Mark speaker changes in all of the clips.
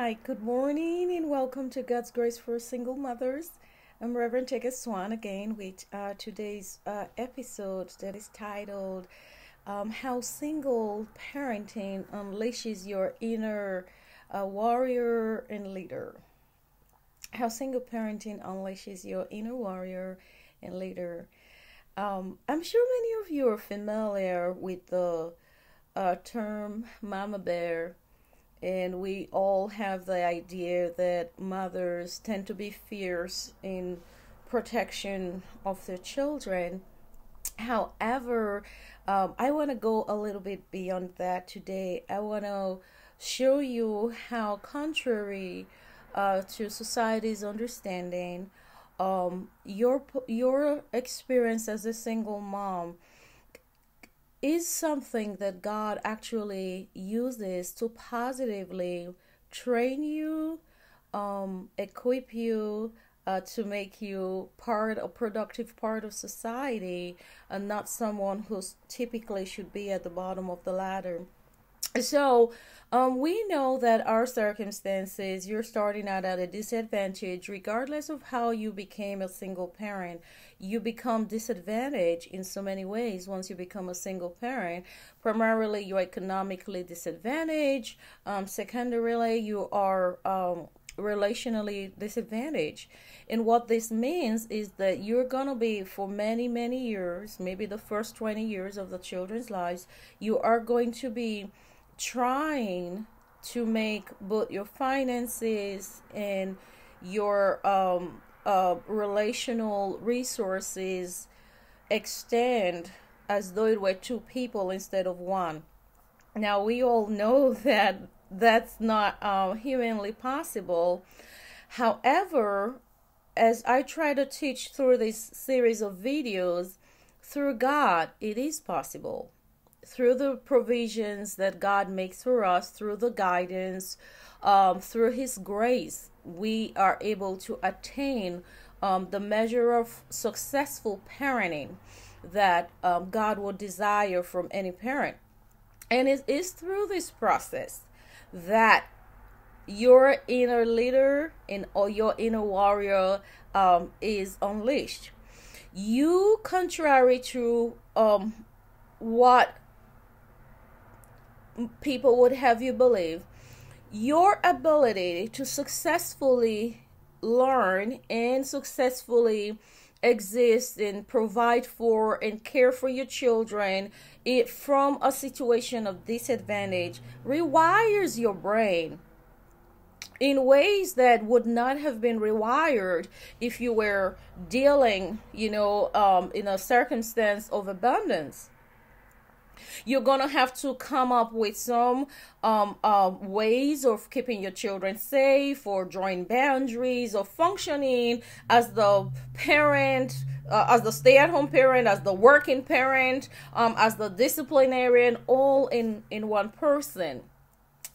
Speaker 1: Hi, good morning, and welcome to God's Grace for Single Mothers. I'm Reverend Jessica Swan again with today's episode that is titled How Single Parenting Unleashes Your Inner Warrior and Leader. How Single Parenting Unleashes Your Inner Warrior and Leader. I'm sure many of you are familiar with the term Mama Bear. And we all have the idea that mothers tend to be fierce in protection of their children. However, I want to go a little bit beyond that today. I want to show you how, contrary to society's understanding, your experience as a single mom is something that God actually uses to positively train you, equip you, to make you a productive part of society, and not someone who typically should be at the bottom of the ladder. So, we know that our circumstances, you're starting out at a disadvantage, regardless of how you became a single parent. You become disadvantaged in so many ways once you become a single parent. Primarily, you're economically disadvantaged. Secondarily, you are relationally disadvantaged. And what this means is that you're going to be, for many, many years, maybe the first 20 years of the children's lives, you are going to be trying to make both your finances and your relational resources extend as though it were two people instead of one. Now, we all know that that's not humanly possible. However, as I try to teach through this series of videos, through God, it is possible. Through the provisions that God makes for us, through the guidance, through His grace, we are able to attain the measure of successful parenting that God would desire from any parent. And it is through this process that your inner leader or your inner warrior is unleashed. You, contrary to what people would have you believe, your ability to successfully learn and successfully exist and provide for and care for your children from a situation of disadvantage rewires your brain in ways that would not have been rewired if you were dealing, in a circumstance of abundance. You're going to have to come up with some ways of keeping your children safe, or drawing boundaries, or functioning as the parent, as the stay-at-home parent, as the working parent, as the disciplinarian, all in one person.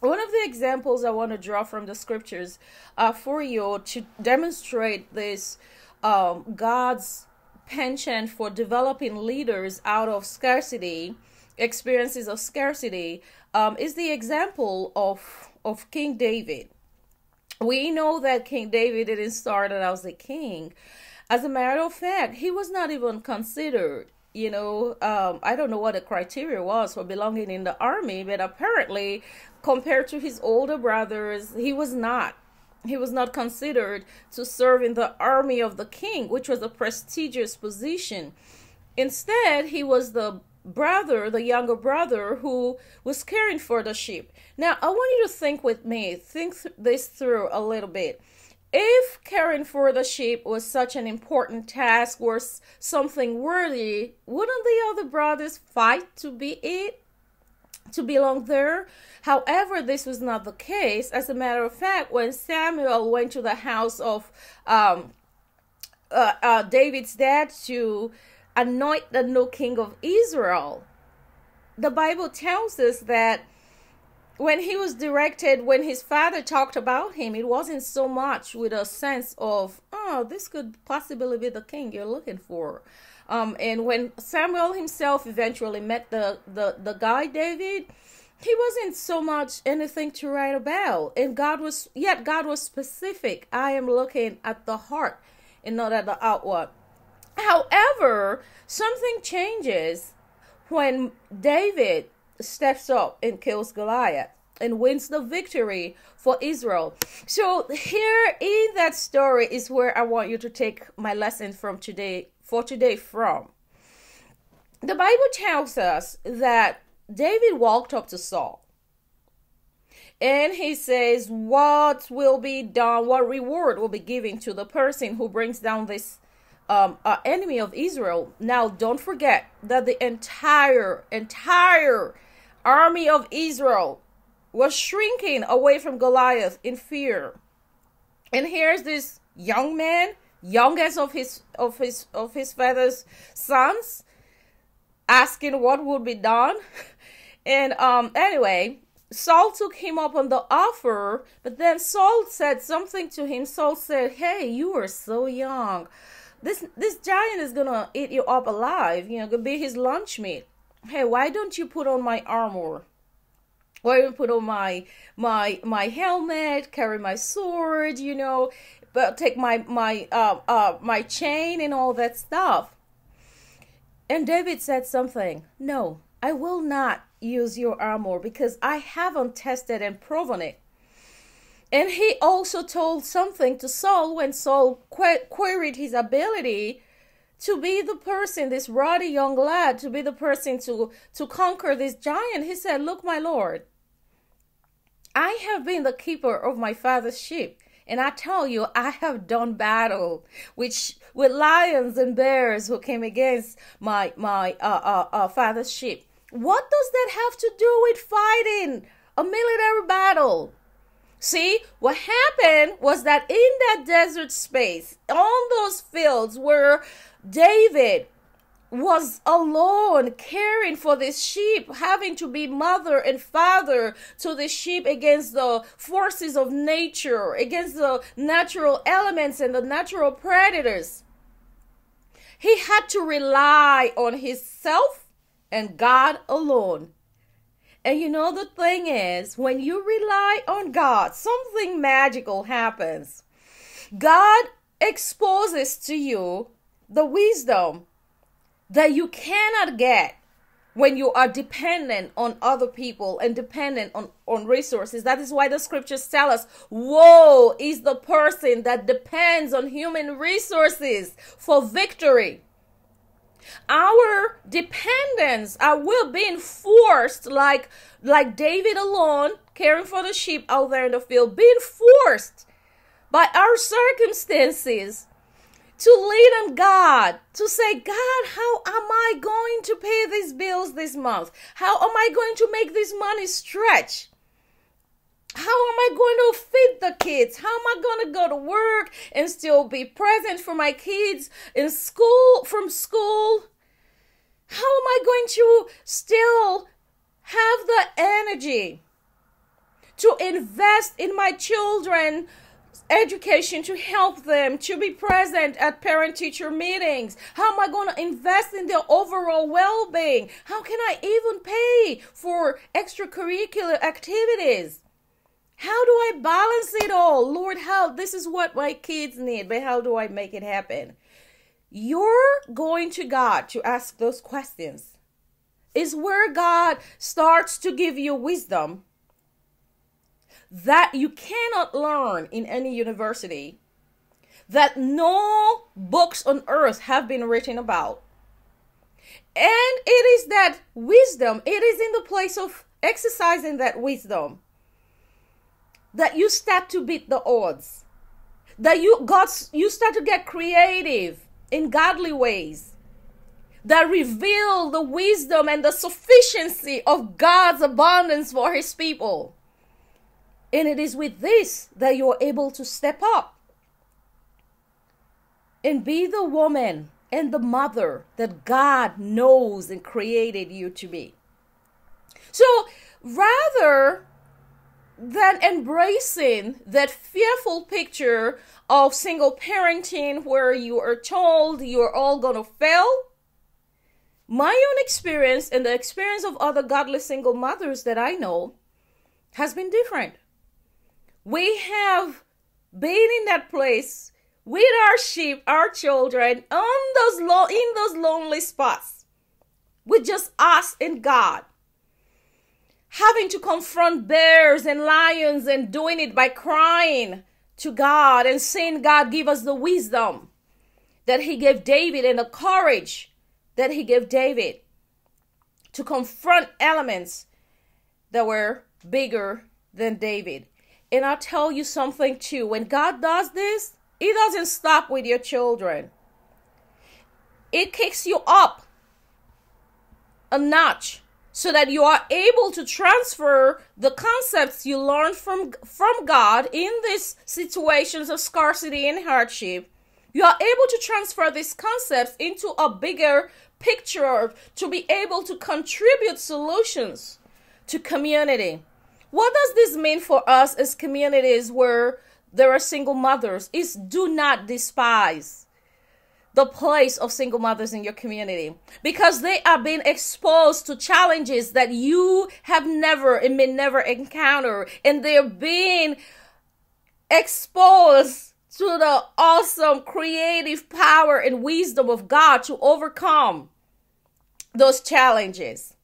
Speaker 1: One of the examples I want to draw from the scriptures for you to demonstrate this God's penchant for developing leaders out of scarcity, experiences of scarcity, is the example of King David. We know that King David didn't start out as a king. As a matter of fact, he was not even considered. I don't know what the criteria was for belonging in the army, but apparently, compared to his older brothers, he was not. He was not considered to serve in the army of the king, which was a prestigious position. Instead, he was the younger brother, who was caring for the sheep. Now, I want you to think with me, this through a little bit. If caring for the sheep was such an important task, or something worthy, wouldn't the other brothers fight to belong there? However, this was not the case. As a matter of fact, when Samuel went to the house of David's dad to anoint the new king of Israel, the Bible tells us that when he was directed, when his father talked about him, it wasn't so much with a sense of, oh, this could possibly be the king you're looking for. And when Samuel himself eventually met the guy David, he wasn't so much anything to write about. And God was specific. I am looking at the heart and not at the outward. However, something changes when David steps up and kills Goliath and wins the victory for Israel. So here in that story is where I want you to take my lesson from today, from. The Bible tells us that David walked up to Saul and he says, what will be done? What reward will be given to the person who brings down this enemy of Israel? Now, don't forget that the entire army of Israel was shrinking away from Goliath in fear. And here's this young man, youngest of his father's sons, asking what would be done. And anyway, Saul took him up on the offer, but then Saul said something to him. Saul said, hey, you are so young. This giant is gonna eat you up alive, gonna be his lunch meat. Hey, why don't you put on my armor? Why don't you put on my helmet, carry my sword, but take my chain and all that stuff. And David said something. No, I will not use your armor because I haven't tested and proven it. And he also told something to Saul when Saul queried his ability to be the person, this ruddy young lad, to be the person to conquer this giant. He said, look, my Lord, I have been the keeper of my father's sheep. And I tell you, I have done battle with lions and bears who came against my father's sheep. What does that have to do with fighting a military battle? See, what happened was that in that desert space, on those fields where David was alone caring for this sheep, having to be mother and father to the sheep against the forces of nature, against the natural elements and the natural predators. He had to rely on himself and God alone. And the thing is, when you rely on God, something magical happens. God exposes to you the wisdom that you cannot get when you are dependent on other people and dependent on resources. That is why the scriptures tell us, woe is the person that depends on human resources for victory. Our dependence, our will being forced, like David alone, caring for the sheep out there in the field, being forced by our circumstances to lean on God, to say, God, how am I going to pay these bills this month? How am I going to make this money stretch? How am I going to feed the kids? How am I going to go to work and still be present for my kids in school, from school? How am I going to still have the energy to invest in my children education, to help them, to be present at parent-teacher meetings? How am I going to invest in their overall well-being? How can I even pay for extracurricular activities? How do I balance it all? Lord, this is what my kids need, but how do I make it happen? You're going to God to ask those questions. Is where God starts to give you wisdom that you cannot learn in any university, that no books on earth have been written about. And it is that wisdom, it is in the place of exercising that wisdom that you start to beat the odds, that you start to get creative in godly ways that reveal the wisdom and the sufficiency of God's abundance for his people. And it is with this that you're able to step up and be the woman and the mother that God knows and created you to be. So rather than embracing that fearful picture of single parenting where you are told you're all going to fail, My own experience and the experience of other godly single mothers that I know has been different. We have been in that place with our sheep, our children, in those lonely spots, with just us and God, having to confront bears and lions and doing it by crying to God and saying, God, give us the wisdom that he gave David and the courage that he gave David to confront elements that were bigger than David. And I'll tell you something too. When God does this, he doesn't stop with your children. It kicks you up a notch so that you are able to transfer the concepts you learned from God in these situations of scarcity and hardship. You are able to transfer these concepts into a bigger picture to be able to contribute solutions to community. What does this mean for us as communities where there are single mothers? Is do not despise the place of single mothers in your community, because they are being exposed to challenges that you have never and may never encounter, and they're being exposed to the awesome creative power and wisdom of God to overcome those challenges.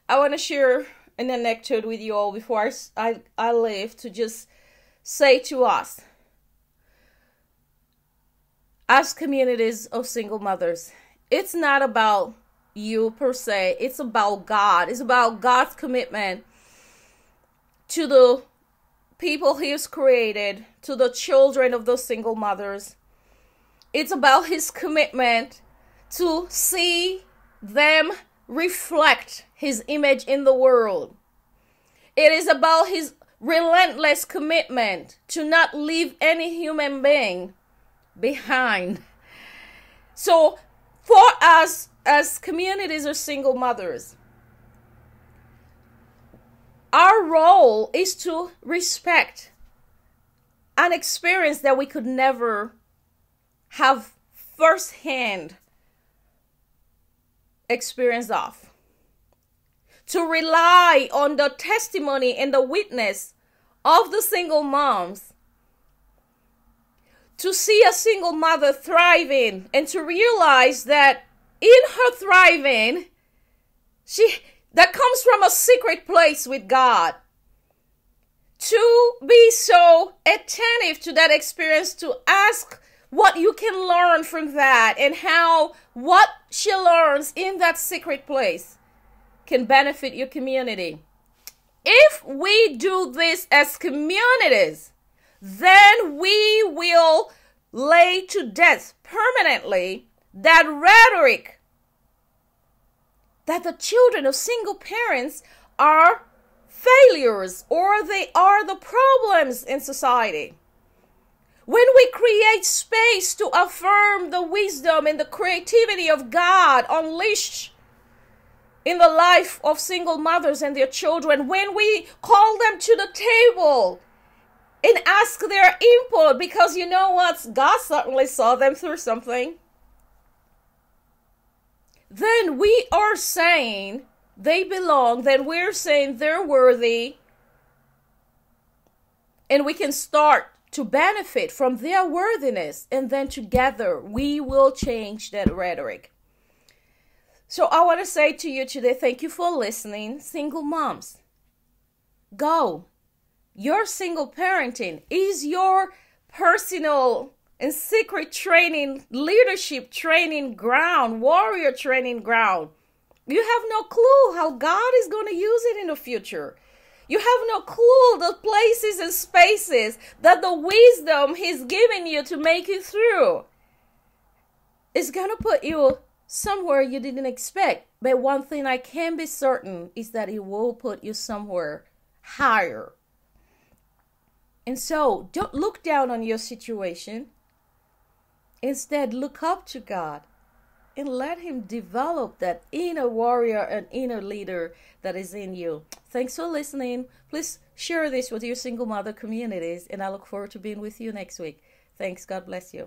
Speaker 1: I want to share an anecdote with you all before I leave, to just say to us, as communities of single mothers, it's not about you per se. It's about God. It's about God's commitment to the people he has created, to the children of those single mothers. It's about his commitment to see them reflect his image in the world. It is about his relentless commitment to not leave any human being behind. So for us as communities of single mothers, our role is to respect an experience that we could never have firsthand experience of. To rely on the testimony and the witness of the single moms, to see a single mother thriving and to realize that in her thriving, that comes from a secret place with God. To be so attentive to that experience, to ask what you can learn from that, and how what she learns in that secret place can benefit your community. If we do this as communities, then we will lay to death permanently that rhetoric that the children of single parents are failures or they are the problems in society. When we create space to affirm the wisdom and the creativity of God unleashed in the life of single mothers and their children, when we call them to the table and ask their input, because you know what? God certainly saw them through something. Then we are saying they belong, then we're saying they're worthy, and we can start to benefit from their worthiness, and then together we will change that rhetoric. So I want to say to you today, thank you for listening. Single moms, go. Your single parenting is your personal and secret training, leadership training ground, warrior training ground. You have no clue how God is going to use it in the future. You have no clue the places and spaces that the wisdom he's giving you to make it through is going to put you somewhere you didn't expect. But one thing I can be certain is that it will put you somewhere higher. And so don't look down on your situation. Instead, look up to God and let him develop that inner warrior and inner leader that is in you. Thanks for listening. Please share this with your single mother communities, and I look forward to being with you next week. Thanks. God bless you.